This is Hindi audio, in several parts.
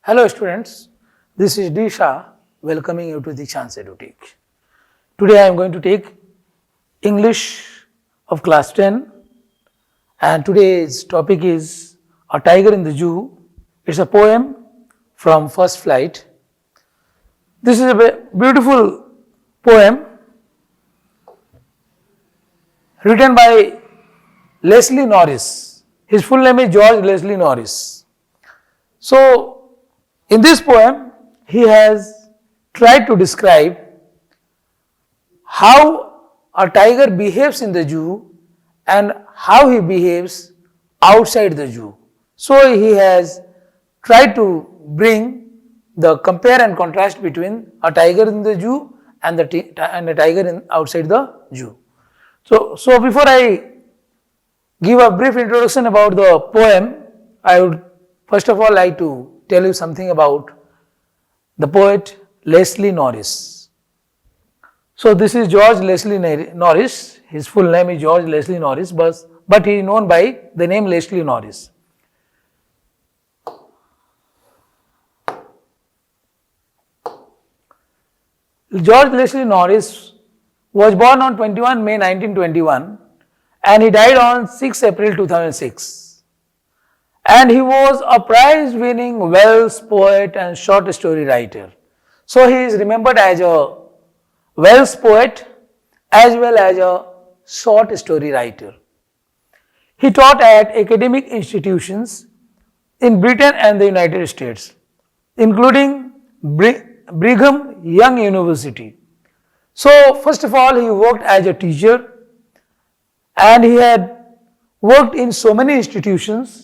Hello students, this is Disha welcoming you to the Chance EduTech. Today I am going to take English of class 10 and today's topic is A Tiger in the Zoo. It's a poem from First Flight. This is a beautiful poem written by Leslie Norris. His full name is George Leslie Norris. So, in this poem, he has tried to describe how a tiger behaves in the zoo and how he behaves outside the zoo. So, he has tried to bring the compare and contrast between a tiger in the zoo and a tiger outside the zoo. So before I give a brief introduction about the poem, I would first of all like to tell you something about the poet Leslie Norris. So this is George Leslie Norris. His full name is George Leslie Norris, but he is known by the name Leslie Norris. George Leslie Norris was born on 21 May 1921 and he died on 6 April 2006. And he was a prize-winning Welsh poet and short story writer. So he is remembered as a Welsh poet as well as a short story writer. He taught at academic institutions in Britain and the United States, including Brigham Young University. So first of all, he worked as a teacher and he had worked in so many institutions.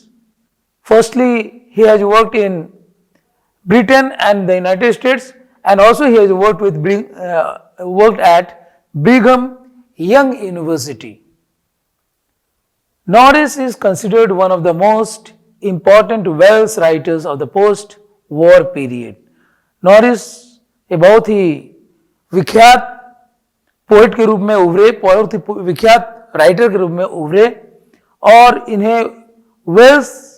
Firstly, he has worked in Britain and the United States, and also he has worked at Brigham Young University. Norris is considered one of the most important Welsh writers of the post-war period. Norris एक बहुत ही विख्यात पोएट के रूप में उभरे, बहुत ही विख्यात राइटर के रूप में उभरे और इन्हें वेल्स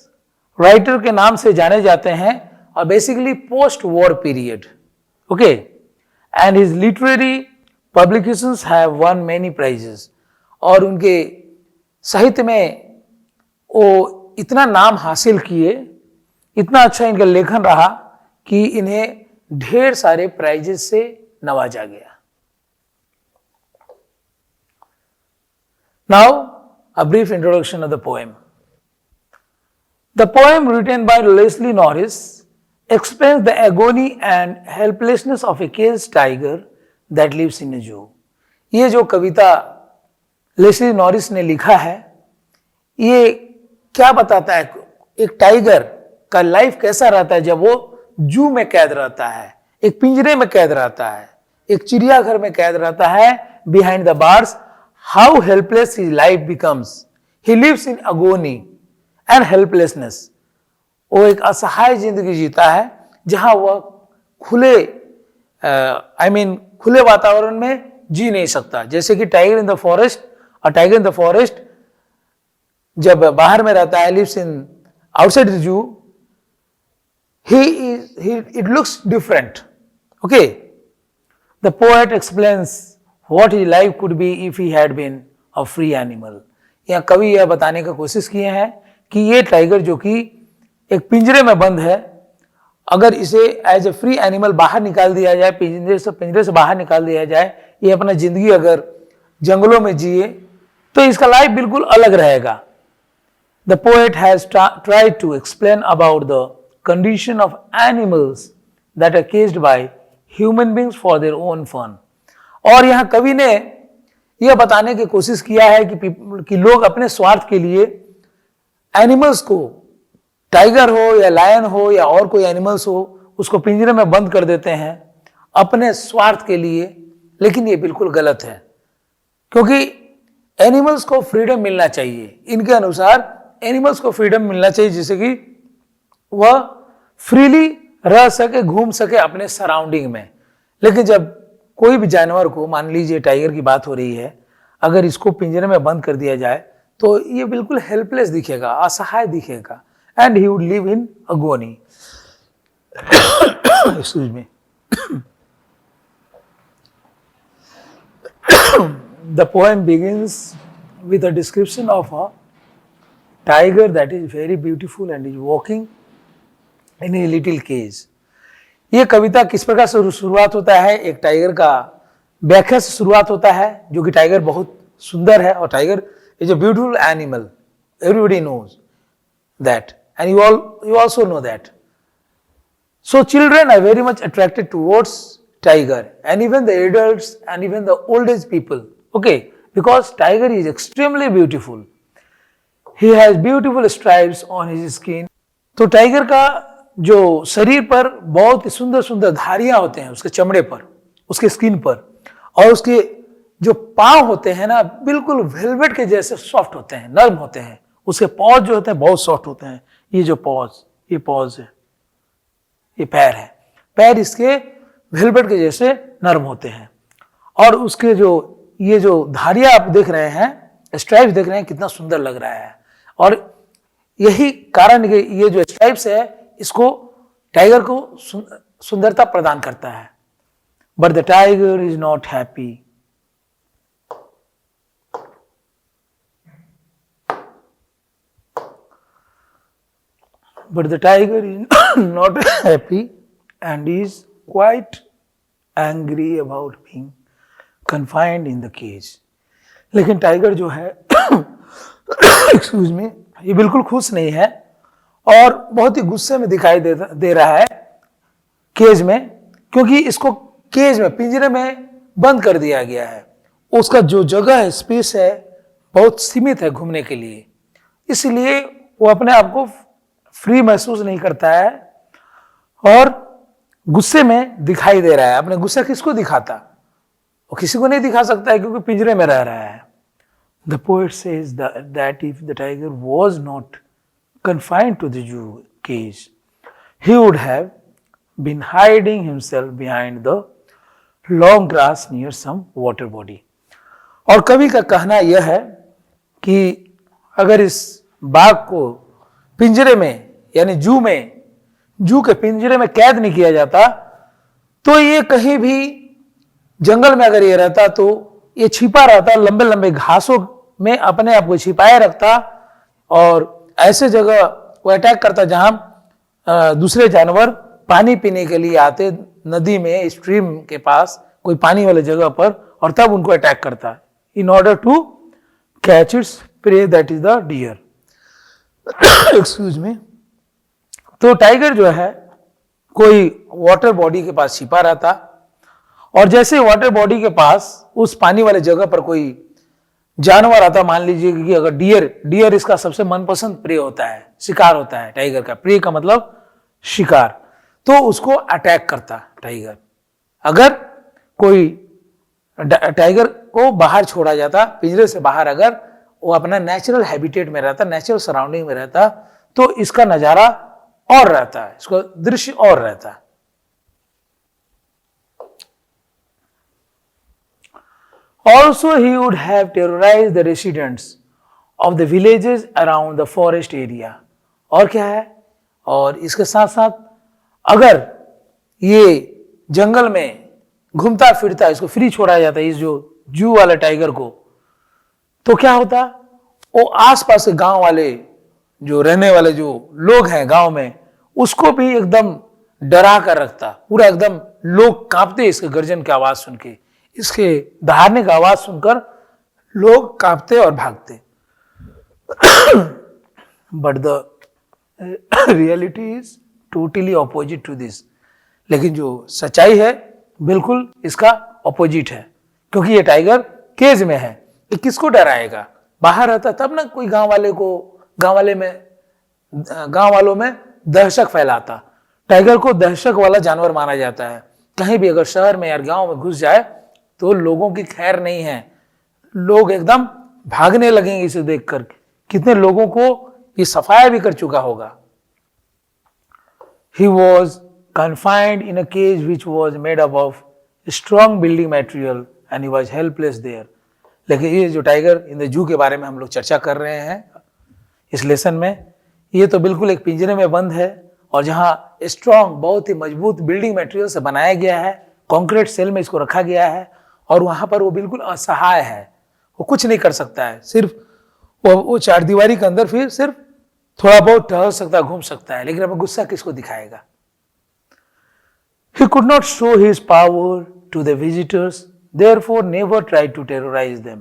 राइटर के नाम से जाने जाते हैं और basically post war period. Okay, and his literary publications have won many prizes. और उनके साहित्य में वो इतना नाम हासिल किए, इतना अच्छा इनका लेखन रहा कि इन्हें ढेर सारे प्राइजेस से नवाजा गया. Now a brief introduction of the poem. The poem written by Leslie Norris explains the agony and helplessness of a caged tiger that lives in a zoo. ये जो कविता लेस्ली नॉरिस ने लिखा है, ये क्या बताता है? एक टाइगर का लाइफ कैसा रहता है जब वो जू में कैद रहता है, एक पिंजरे में कैद रहता है, एक चिड़ियाघर में कैद रहता है, behind the bars. How helpless his life becomes. He lives in agony and helplessness. वो एक असहाय जिंदगी जीता है जहां वह खुले खुले वातावरण में जी नहीं सकता. जैसे कि टाइगर इन द फॉरेस्ट, और टाइगर इन द फॉरेस्ट जब बाहर में रहता है, lives in outside the zoo, it looks different. Okay, the poet explains what his life could be if he had been a free animal. यहाँ कवि यह बताने का कोशिश किए हैं कि ये टाइगर जो कि एक पिंजरे में बंद है, अगर इसे एज ए फ्री एनिमल बाहर निकाल दिया जाए, पिंजरे से बाहर निकाल दिया जाए, ये अपना जिंदगी अगर जंगलों में जिए तो इसका लाइफ बिल्कुल अलग रहेगा. The poet has tried to explain about the condition of animals that are caged by human beings for their own fun. और यहाँ कवि ने यह बताने की कोशिश किया है कि लोग अपने स्वार्थ के लिए एनिमल्स को, टाइगर हो या लायन हो या और कोई एनिमल्स हो, उसको पिंजरे में बंद कर देते हैं अपने स्वार्थ के लिए. लेकिन ये बिल्कुल गलत है, क्योंकि एनिमल्स को फ्रीडम मिलना चाहिए. इनके अनुसार एनिमल्स को फ्रीडम मिलना चाहिए जिससे कि वह फ्रीली रह सके, घूम सके अपने सराउंडिंग में. लेकिन जब कोई भी जानवर को, मान लीजिए टाइगर की बात हो रही है, अगर इसको पिंजरे में बंद कर दिया जाए तो ये बिल्कुल हेल्पलेस दिखेगा, असहाय दिखेगा, and he would live in agony. excuse me. The poem begins with a description of a tiger that is very beautiful and is walking in a little cage. ये कविता किस प्रकार से शुरुआत होता है? एक टाइगर का व्याख्या से शुरुआत होता है, जो कि टाइगर बहुत सुंदर है और tiger is a beautiful animal. Everybody knows that, and you also know that. So children are very much attracted towards tiger, and even the adults and even the old age people. Okay, because tiger is extremely beautiful. He has beautiful stripes on his skin. तो टाइगर का जो शरीर पर बहुत ही सुंदर सुंदर धारियां होते हैं उसके चमड़े पर, उसके स्किन पर, और उसके जो पांव होते हैं ना बिल्कुल वेलवेट के जैसे सॉफ्ट होते हैं, नर्म होते हैं. उसके पॉज जो होते हैं बहुत सॉफ्ट होते हैं. ये जो पॉज है, ये पैर है, पैर इसके वेलवेट के जैसे नर्म होते हैं. और उसके ये जो धारियां आप देख रहे हैं, स्ट्राइप्स देख रहे हैं, कितना सुंदर लग रहा है. और यही कारण ये जो स्ट्राइप्स है इसको टाइगर को सुंदरता प्रदान करता है. But the tiger is not happy. But the tiger is not happy and is quite angry about being confined in the cage. लेकिन टाइगर जो है एक्सक्यूज मी, ये बिल्कुल खुश नहीं है और बहुत ही गुस्से में दिखाई दे रहा है केज में, क्योंकि इसको केज में, पिंजरे में बंद कर दिया गया है. उसका जो जगह है, स्पेस है, बहुत सीमित है घूमने के लिए. इसलिए वो अपने आप को फ्री महसूस नहीं करता है और गुस्से में दिखाई दे रहा है. अपने गुस्सा किसको दिखाता? वो किसी को नहीं दिखा सकता है क्योंकि पिंजरे में रह रहा है. The poet says that if the tiger was not confined to the zoo cage, he would have been hiding himself behind the long grass near some water body. और कवि का कहना यह है कि अगर इस बाघ को पिंजरे में यानी जू के पिंजरे में कैद नहीं किया जाता तो ये कहीं भी जंगल में अगर ये रहता तो ये छिपा रहता, लंबे लंबे घासों में अपने आप को छिपाए रखता और ऐसे जगह वो अटैक करता जहां दूसरे जानवर पानी पीने के लिए आते, नदी में, स्ट्रीम के पास कोई पानी वाले जगह पर, और तब उनको अटैक करता in order to catch its prey that is the deer. Excuse me. तो टाइगर जो है कोई वाटर बॉडी के पास छिपा रहता और जैसे वाटर बॉडी के पास उस पानी वाले जगह पर कोई जानवर आता, मान लीजिए कि अगर डियर इसका सबसे मनपसंद प्रे होता है, शिकार होता है टाइगर का. प्रे का मतलब शिकार. तो उसको अटैक करता टाइगर. अगर कोई टाइगर को बाहर छोड़ा जाता, पिंजरे से बाहर, अगर वो अपना नेचुरल हैबिटेट में रहता, नेचुरल सराउंडिंग में रहता, तो इसका नजारा और रहता है, इसका दृश्य और रहता है. Also, he would have terrorized the residents of the villages around the forest area. और क्या है? और इसके साथ साथ अगर ये जंगल में घूमता फिरता, इसको फ्री छोड़ा जाता इस जो जू वाले टाइगर को, तो क्या होता? वो आसपास के गांव वाले जो रहने वाले जो लोग हैं गांव में, उसको भी एकदम डरा कर रखता. पूरा एकदम लोग कांपते इसके गर्जन की आवाज सुन के, इसके दहाड़ने की आवाज सुनकर लोग कांपते और भागते. But the reality is totally opposite to this. लेकिन जो सच्चाई है बिल्कुल इसका ऑपोजिट है, क्योंकि ये टाइगर केज में है. ये किसको डराएगा? बाहर रहता तब ना कोई गांव वालों में दहशत फैलाता. टाइगर को दहशत वाला जानवर माना जाता है. कहीं भी अगर शहर में या गांव में घुस जाए तो लोगों की खैर नहीं है. लोग एकदम भागने लगेंगे इसे देखकर. कितने लोगों को ये सफाया भी कर चुका होगा. He was confined in a cage which was made up of strong building material and he was helpless there. लेकिन ये जो टाइगर इन द जू के बारे में हम लोग चर्चा कर रहे हैं इस लेसन में, ये तो बिल्कुल एक पिंजरे में बंद है और जहां स्ट्रॉन्ग बहुत ही मजबूत बिल्डिंग मटेरियल से बनाया गया है, कंक्रीट सेल में इसको रखा गया है और वहां पर वो बिल्कुल असहाय है, वो कुछ नहीं कर सकता है, सिर्फ वो चार दीवारी के अंदर फिर सिर्फ थोड़ा बहुत टहल सकता है, घूम सकता है, लेकिन अब गुस्सा किसको दिखाएगा? He could not show his power to the visitors, therefore never tried to terrorize them.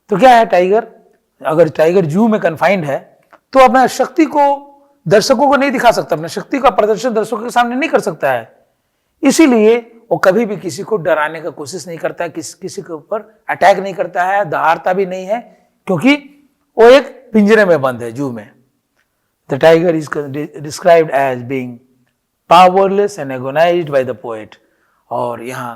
तो क्या है टाइगर? अगर टाइगर जू में कन्फाइंड है तो अपना शक्ति को दर्शकों को नहीं दिखा सकता, अपना शक्ति का प्रदर्शन दर्शकों के सामने नहीं कर सकता है, इसीलिए वो कभी भी किसी को डराने का कोशिश नहीं करता है, किसी के ऊपर अटैक नहीं करता है, दहाड़ता भी नहीं है, क्योंकि वो एक पिंजरे में बंद है जू में। The tiger is described as being powerless and agonised by the poet. और यहाँ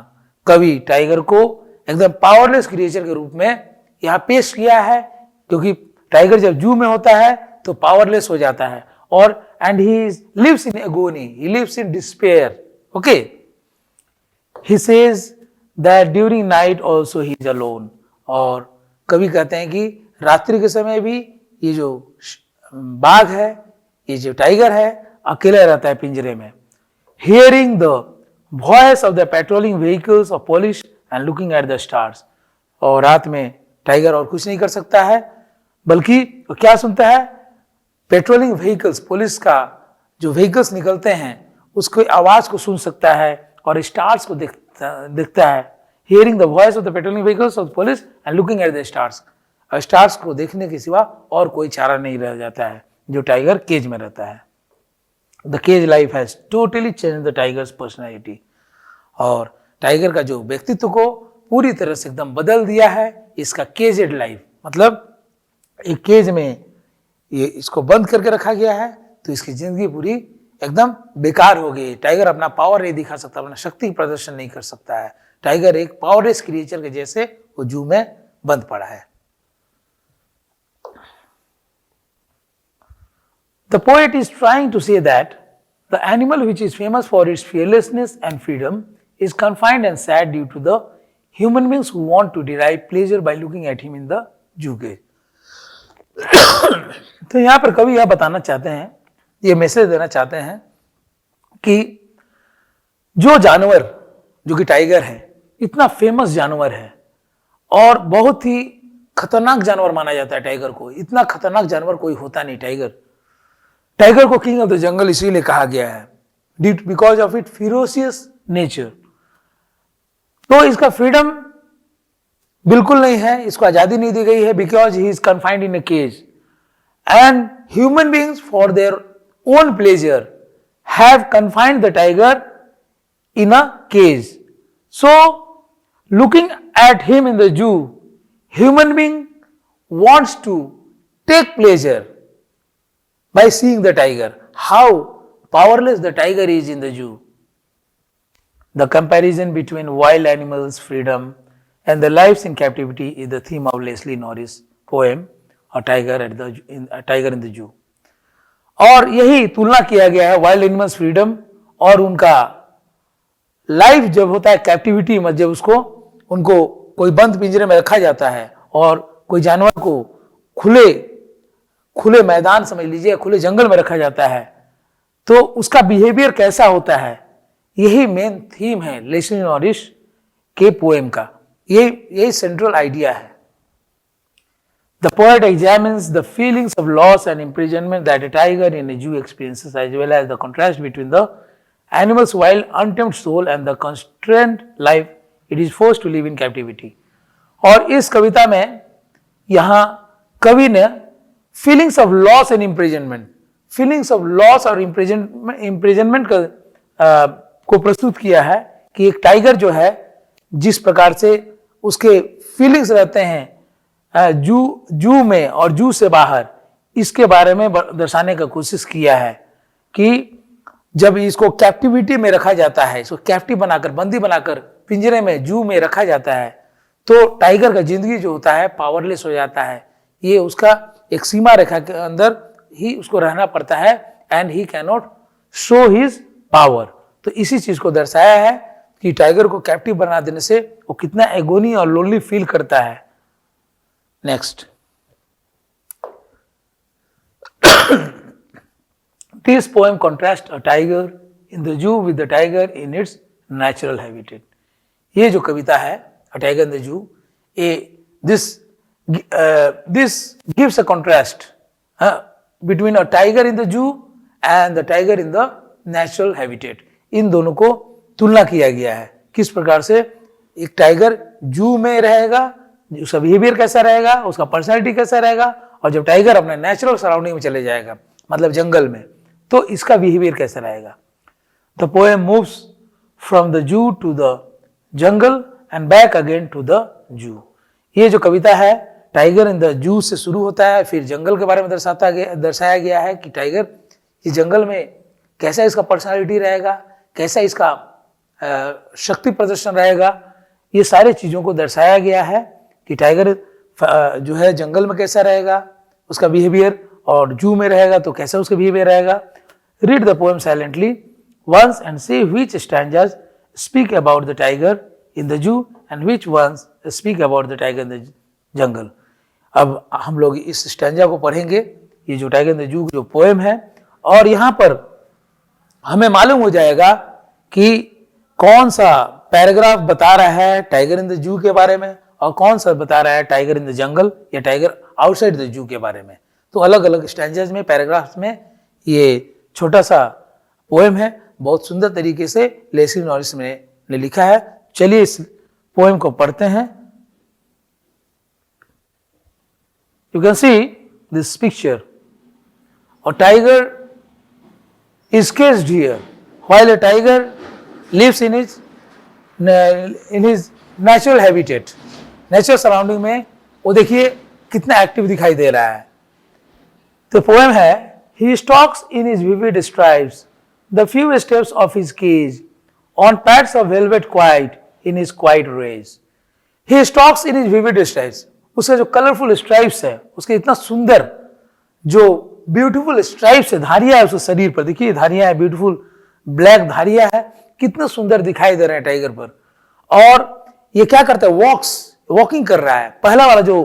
कवि टाइगर को एकदम पावरलेस क्रिएचर के रूप में यहाँ पेश किया है, क्योंकि टाइगर जब जू में होता है तो पावरलेस हो जाता है और and he lives in agony, he lives in despair. Okay, he says that during night also he is alone. और कवि कहते हैं कि रात्रि के समय भी ये जो बाघ है, ये जो टाइगर है, अकेला रहता है पिंजरे में। Hearing the voice of the patrolling vehicles of police and looking at the stars. और रात में टाइगर और कुछ नहीं कर सकता है, बल्कि क्या सुनता है? पेट्रोलिंग व्हीकल्स, पुलिस का जो व्हीकल्स निकलते हैं उसकी आवाज को सुन सकता है और स्टार्स को देखता है। Hearing the voice of the patrolling vehicles of police and looking at the stars. Stars को देखने के सिवा और कोई चारा नहीं रह जाता है जो टाइगर केज में रहता है। The cage life has totally change the tiger's personality. और टाइगर का जो व्यक्तित्व को पूरी तरह से एकदम बदल दिया है इसका केजेड लाइफ, मतलब एक केज में ये इसको बंद करके रखा गया है तो इसकी जिंदगी पूरी एकदम बेकार हो गई। टाइगर अपना पावर नहीं दिखा सकता, अपना शक्ति प्रदर्शन नहीं कर सकता है। टाइगर एक पावरलेस क्रिएचर के जैसे वो जू में बंद पड़ा है। The poet is trying to say that the animal which is famous for its fearlessness and freedom is confined and sad due to the human beings who want to derive pleasure by looking at him in the zoo cage. तो यहाँ पर कवि यह बताना चाहते हैं, ये मैसेज देना चाहते हैं कि जो जानवर, जो कि टाइगर है, इतना फेमस जानवर है और बहुत ही खतरनाक जानवर माना जाता है टाइगर को। इतना खतरनाक जानवर कोई होता नहीं टाइगर। टाइगर को किंग ऑफ द जंगल इसीलिए कहा गया है, बिकॉज ऑफ इट फिरोसियस नेचर। तो इसका फ्रीडम बिल्कुल नहीं है, इसको आजादी नहीं दी गई है, because he is confined in a cage and human beings for their own pleasure have confined the tiger in a cage. So looking at him in the zoo, human being wants to take pleasure by seeing the tiger. How powerless the tiger is in the zoo. The comparison between wild animals' freedom and their lives in captivity is the theme of Leslie Norris' poem A Tiger in the Zoo. और यही तुलना किया गया है वाइल्ड एनिमल्स फ्रीडम और उनका लाइफ जब होता है कैप्टिविटी में, जब उनको कोई बंद पिंजरे में रखा जाता है और कोई जानवर को खुले मैदान समझ लीजिए, खुले जंगल में रखा जाता है, तो उसका बिहेवियर कैसा होता है, यही मेन थीम है लेस्ली नॉरिस के पोएम का। यही सेंट्रल आइडिया है। The poet examines the feelings of loss and imprisonment that a tiger in a zoo experiences, as well as the contrast between the animal's wild, untamed soul and the constrained life it is forced to live in captivity. और इस कविता में यहाँ कवि ने feelings of loss and imprisonment, feelings of loss और इम्प्रिजनमेंट को प्रस्तुत किया है कि एक टाइगर जो है जिस प्रकार से उसके फीलिंग्स रहते हैं जू में और जू से बाहर, इसके बारे में दर्शाने का कोशिश किया है कि जब इसको कैप्टिविटी में रखा जाता है, इसको कैप्टिव बनाकर, बंदी बनाकर पिंजरे में, जू में रखा जाता है, तो टाइगर का जिंदगी जो होता है पावरलेस हो जाता है। ये उसका एक सीमा रेखा के अंदर ही उसको रहना पड़ता है and he can not show his power. तो इसी चीज को दर्शाया है कि टाइगर को कैप्टिव बना देने से वो कितना एगोनी और लोनली फील करता है। Next, this poem contrast a tiger in the जू with the tiger in its natural habitat. ये जो कविता है अ टाइगर इन द जू, this gives a contrast between a tiger in the zoo and the tiger in the natural habitat। इन दोनों को तुलना किया गया है, किस प्रकार से एक टाइगर जू में रहेगा, उसका बिहेवियर कैसा रहेगा, उसका पर्सनैलिटी कैसा रहेगा, और जब टाइगर अपने नेचुरल सराउंडिंग में चले जाएगा मतलब जंगल में, तो इसका बिहेवियर कैसा रहेगा। The poem moves from the zoo to the jungle and back again to the zoo. ये जो कविता है टाइगर इन द जू से शुरू होता है, फिर जंगल के बारे में दर्शाया गया है कि टाइगर इस जंगल में कैसा इसका पर्सनालिटी रहेगा, कैसा इसका शक्ति प्रदर्शन रहेगा। ये सारी चीज़ों को दर्शाया गया है कि टाइगर जो है जंगल में कैसा रहेगा उसका बिहेवियर, और जू में रहेगा तो कैसा उसका बिहेवियर रहेगा। Read the poem silently once and see which stanzas speak about the tiger in the zoo and which ones speak about the tiger in the jungle. अब हम लोग इस स्टैंजा को पढ़ेंगे, ये जो टाइगर इन द जू जो पोएम है, और यहाँ पर हमें मालूम हो जाएगा कि कौन सा पैराग्राफ बता रहा है टाइगर इन द जू के बारे में और कौन सा बता रहा है टाइगर इन द जंगल या टाइगर आउटसाइड द जू के बारे में। तो अलग अलग स्टैंजाज में, पैराग्राफ्स में ये छोटा सा पोएम है, बहुत सुंदर तरीके से लेस्ली नॉरिस ने लिखा है। चलिए इस पोएम को पढ़ते हैं। You can see this picture. A tiger is caged here, while a tiger lives in his natural habitat. Natural surrounding में वो देखिए कितना एक्टिव दिखाई दे रहा है। तो पोएम है, He stalks in his vivid stripes the few steps of his cage on pads of velvet quiet in his quiet rays. He stalks in his vivid stripes. उसका जो कलरफुल स्ट्राइप्स है, उसके इतना सुंदर जो ब्यूटीफुल स्ट्राइप्स है, धारियां है उसके शरीर पर, देखिए धारियां है, ब्यूटीफुल ब्लैक धारियां है, कितना सुंदर दिखाई दे रहे हैं टाइगर पर। और ये क्या करता है, वॉकिंग कर रहा है। पहला वाला जो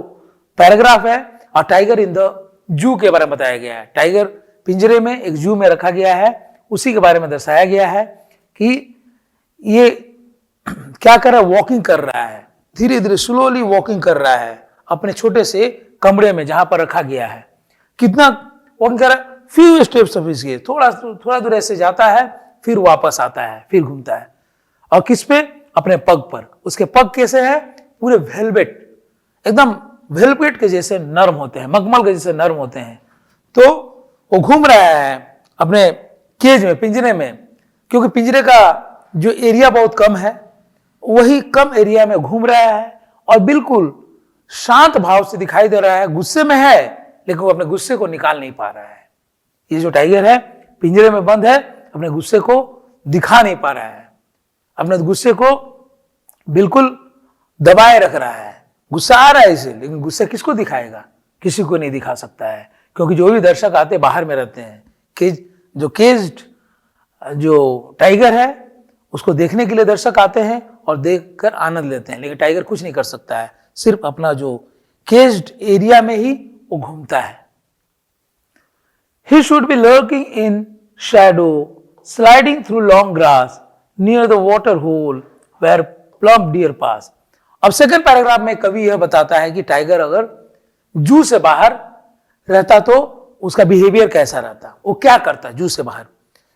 पैराग्राफ है और टाइगर इन द जू के बारे में बताया गया है। टाइगर पिंजरे में एक जू में रखा गया है, उसी के बारे में दर्शाया गया है कि ये क्या कर रहा है, वॉकिंग कर रहा है, धीरे धीरे स्लोली वॉकिंग कर रहा है अपने छोटे से कमरे में जहां पर रखा गया है। कितना वॉकिंग कर रहा है, few steps of his cage, थोड़ा दूर ऐसे जाता है, फिर वापस आता है, फिर घूमता है, और किस पे, अपने पग पर। उसके पग कैसे है, पूरे वेलवेट, एकदम वेलवेट के जैसे नरम होते हैं, मखमल के जैसे नरम होते हैं। तो वो घूम रहा है अपने केज में, पिंजरे में, क्योंकि पिंजरे का जो एरिया बहुत कम है, वही कम एरिया में घूम रहा है और बिल्कुल शांत भाव से दिखाई दे रहा है। गुस्से में है लेकिन वो अपने गुस्से को निकाल नहीं पा रहा है। ये जो टाइगर है पिंजरे में बंद है, अपने गुस्से को दिखा नहीं पा रहा है, अपने गुस्से को बिल्कुल दबाए रख रहा है। गुस्सा आ रहा है इसे, लेकिन गुस्सा किसको दिखाएगा, किसी को नहीं दिखा सकता है, क्योंकि जो भी दर्शक आते बाहर में रहते हैं, केज्ड जो टाइगर है उसको देखने के लिए दर्शक आते हैं और देखकर आनंद लेते हैं, लेकिन टाइगर कुछ नहीं कर सकता है, सिर्फ अपना जो केज्ड एरिया में ही वो घूमता है। He should be lurking in shadow, sliding through long grass near the water hole where plump deer pass. अब सेकंड पैराग्राफ में कवि यह बताता है कि टाइगर अगर जू से बाहर रहता तो उसका बिहेवियर कैसा रहता, वो क्या करता। जू से बाहर,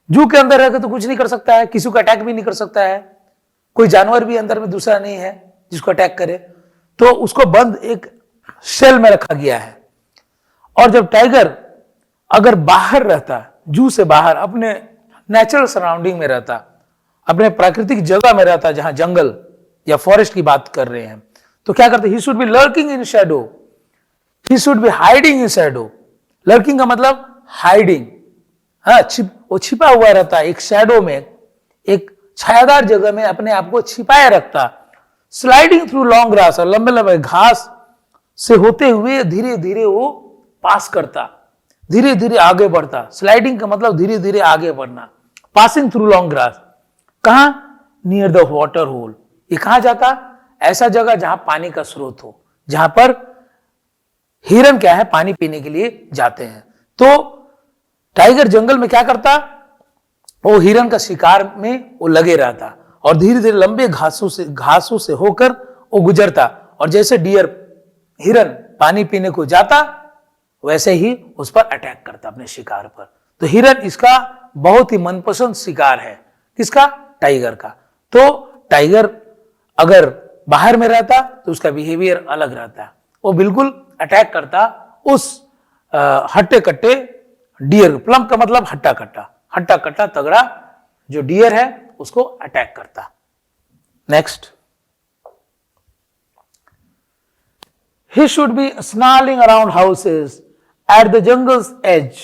जू के अंदर रहकर तो कुछ नहीं कर सकता है, किसी को अटैक भी नहीं कर सकता है, कोई जानवर भी अंदर में दूसरा नहीं है जिसको अटैक करे, तो उसको बंद एक शेल में रखा गया है। और जब टाइगर अगर बाहर रहता, जू से बाहर अपने नेचुरल सराउंडिंग में रहता, अपने प्राकृतिक जगह में रहता, जहां जंगल या फॉरेस्ट की बात कर रहे हैं, तो क्या करते, he should be lurking in Shadow, he should be hiding in Shadow. Lurking का मतलब हाइडिंग, हाँ, वो छिपा हुआ रहता है एक शैडो में, एक छायादार जगह में अपने आप को छिपाए रखता। स्लाइडिंग थ्रू लॉन्ग ग्रास, और लंबे लंबे घास से होते हुए धीरे धीरे वो पास करता, धीरे धीरे आगे बढ़ता। स्लाइडिंग का मतलब धीरे धीरे आगे बढ़ना। पासिंग थ्रू लॉन्ग ग्रास, कहां, नियर द वाटर होल, ये कहां जाता, ऐसा जगह जहां पानी का स्रोत हो, जहां पर हिरन क्या है पानी पीने के लिए जाते हैं। तो टाइगर जंगल में क्या करता, वो हिरन का शिकार में वो लगे रहता और धीरे धीरे लंबे घासों से होकर वो गुजरता और जैसे डियर हिरन पानी पीने को जाता वैसे ही उस पर अटैक करता अपने शिकार पर। तो हिरन इसका बहुत ही मनपसंद शिकार है, किसका, टाइगर का। तो टाइगर अगर बाहर में रहता तो उसका बिहेवियर अलग रहता, वो बिल्कुल अटैक करता उस हट्टे कट्टे डियर, प्लम्प का मतलब हट्टा कट्टा तगड़ा जो डियर है उसको अटैक करता। Next, he should be snarling around houses at the jungle's edge,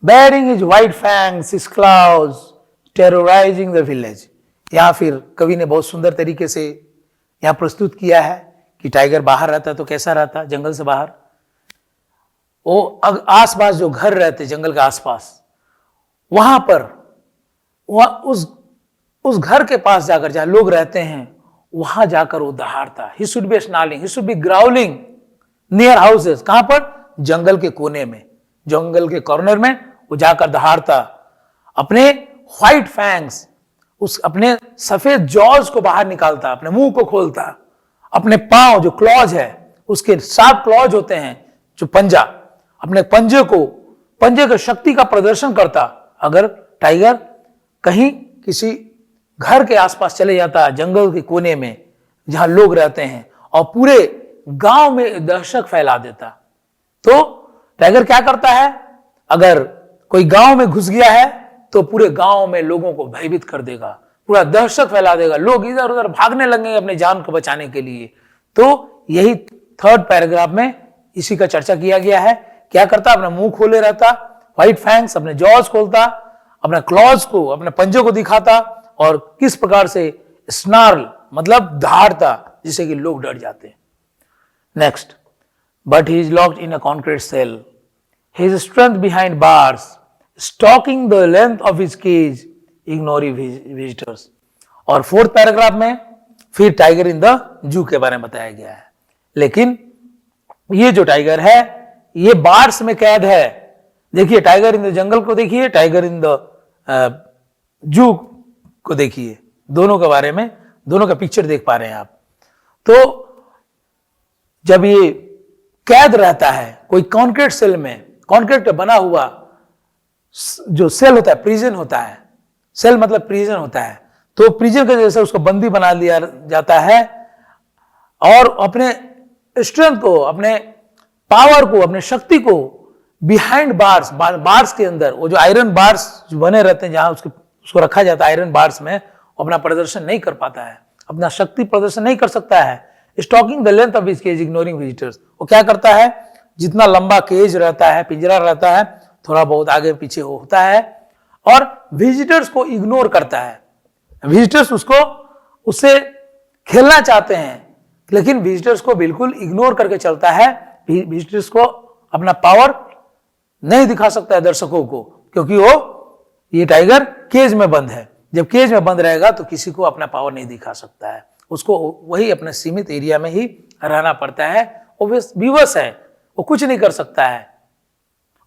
baring his white fangs, his claws, terrorizing the village। यहां फिर कवि ने बहुत सुंदर तरीके से यहां प्रस्तुत किया है कि टाइगर बाहर रहता तो कैसा रहता, जंगल से बाहर। वो आसपास जो घर रहते जंगल के आसपास, वहां पर उस घर के पास जाकर जहां लोग रहते हैं वहां जाकर वो दहाड़ता। He should be snarling, he should be growling near houses. कहां पर, जंगल के कोने में, जंगल के कॉर्नर में वो जाकर दहाड़ता। अपने व्हाइट फैंग्स, उस अपने सफेद जॉज को बाहर निकालता, अपने मुंह को खोलता, अपने पांव जो क्लॉज है उसके 7 क्लॉज होते हैं जो पंजा, अपने पंजे की शक्ति का प्रदर्शन करता। अगर टाइगर कहीं किसी घर के आसपास चले जाता, जंगल के कोने में जहां लोग रहते हैं, और पूरे गांव में दहशत फैला देता। तो टाइगर क्या करता है, अगर कोई गांव में घुस गया है तो पूरे गांव में लोगों को भयभीत कर देगा, पूरा दहशत फैला देगा, लोग इधर उधर भागने लगेंगे अपने जान को बचाने के लिए। तो यही 3rd पैराग्राफ में इसी का चर्चा किया गया है। क्या करता, अपना मुंह खोले रहता, व्हाइट फैंग्स, अपने जॉज खोलता, अपने क्लॉज को, अपने पंजों को दिखाता और किस प्रकार से स्नार्ल मतलब दहाड़ता जिससे कि लोग डर जाते हैं। Next, but he is locked in a concrete cell, his strength behind bars, stalking the length of his cage, ignoring visitors. और 4th पैराग्राफ में फिर टाइगर इन द जू के बारे में बताया गया है। लेकिन ये जो टाइगर है ये बार्स में कैद है। देखिए टाइगर इन द जंगल को देखिए, टाइगर इन द जू को देखिए, दोनों के बारे में, दोनों का पिक्चर देख पा रहे हैं आप। तो जब ये कैद रहता है कोई कॉन्क्रीट सेल में, कॉन्क्रीट का बना हुआ जो सेल होता है, प्रिजन होता है, सेल मतलब प्रिजन होता है, तो प्रिजन के जैसे उसको बंदी बना लिया जाता है और अपने स्ट्रेंथ को, अपने पावर को, अपने शक्ति को बिहाइंड बार्स, बार्स के अंदर, वो जो आयरन बार्स जो बने रहते हैं जहां उसको रखा जाता है आयरन बार्स में, अपना प्रदर्शन नहीं कर पाता है, अपना शक्ति प्रदर्शन नहीं कर सकता है। Stalking the length of his cage, ignoring visitors. वो क्या करता है, जितना लंबा केज रहता है, पिंजरा रहता है, थोड़ा बहुत आगे पीछे होता है और विजिटर्स को इग्नोर करता है। विजिटर्स उससे खेलना चाहते हैं लेकिन विजिटर्स को बिल्कुल इग्नोर करके चलता है। विजिटर्स को अपना पावर नहीं दिखा सकता है दर्शकों को, क्योंकि ये टाइगर केज में बंद है। जब केज में बंद रहेगा तो किसी को अपना पावर नहीं दिखा सकता है, उसको वही अपने सीमित एरिया में ही रहना पड़ता है। वो विवश है, वो कुछ नहीं कर सकता है।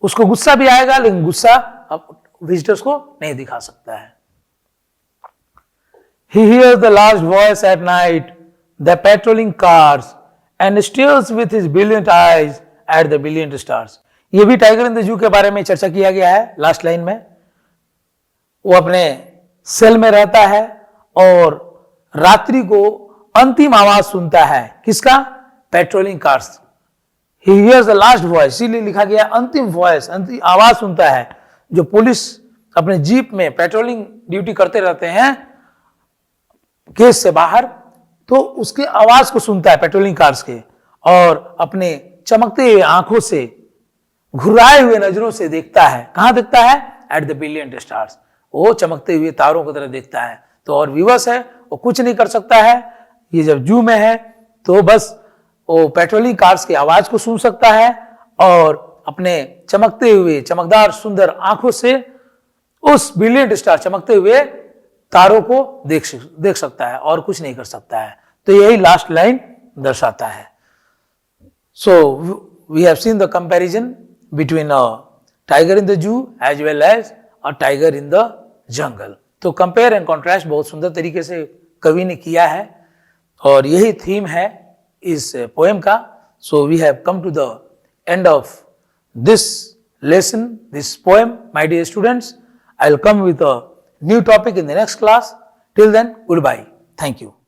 उसको गुस्सा भी आएगा लेकिन गुस्सा अब विजिटर्स को नहीं दिखा सकता है। He hears the last voice at night, the patrolling cars, and stares with his brilliant eyes at the brilliant stars। ये भी टाइगर इन द जू के बारे में चर्चा किया गया है लास्ट लाइन में। वो अपने सेल में रहता है और रात्रि को अंतिम आवाज सुनता है, किसका, patrolling cars. He hears the last voice, इसीलिए लिखा गया अंतिम वॉइस, अंतिम आवाज सुनता है। जो पुलिस अपने जीप में पेट्रोलिंग ड्यूटी करते रहते हैं केस से बाहर, तो उसके आवाज को सुनता है पेट्रोलिंग कार्स के, और अपने चमकते हुए आंखों से, घुराए हुए नजरों से देखता है। कहां देखता है, एट द ब्रिलियंट स्टार्स। वो चमकते हुए तारों की तरह देखता है। तो और विवश है, वो कुछ नहीं कर सकता है। ये जब जू में है तो बस वो पेट्रोलिंग कार्स की आवाज को सुन सकता है और अपने चमकते हुए चमकदार सुंदर आंखों से उस ब्रिलियंट स्टार, चमकते हुए तारों को देख सकता है और कुछ नहीं कर सकता है। तो यही लास्ट लाइन दर्शाता है। So we have seen the comparison between tiger in the zoo as well as a tiger in the jungle. तो कंपेयर एंड कॉन्ट्रास्ट बहुत सुंदर तरीके से कवि ने किया है और यही थीम है इस पोएम का। So we have come to the end of this lesson, this poem, my dear students. I'll come with a new topic in the next class. Till then, goodbye. Thank you.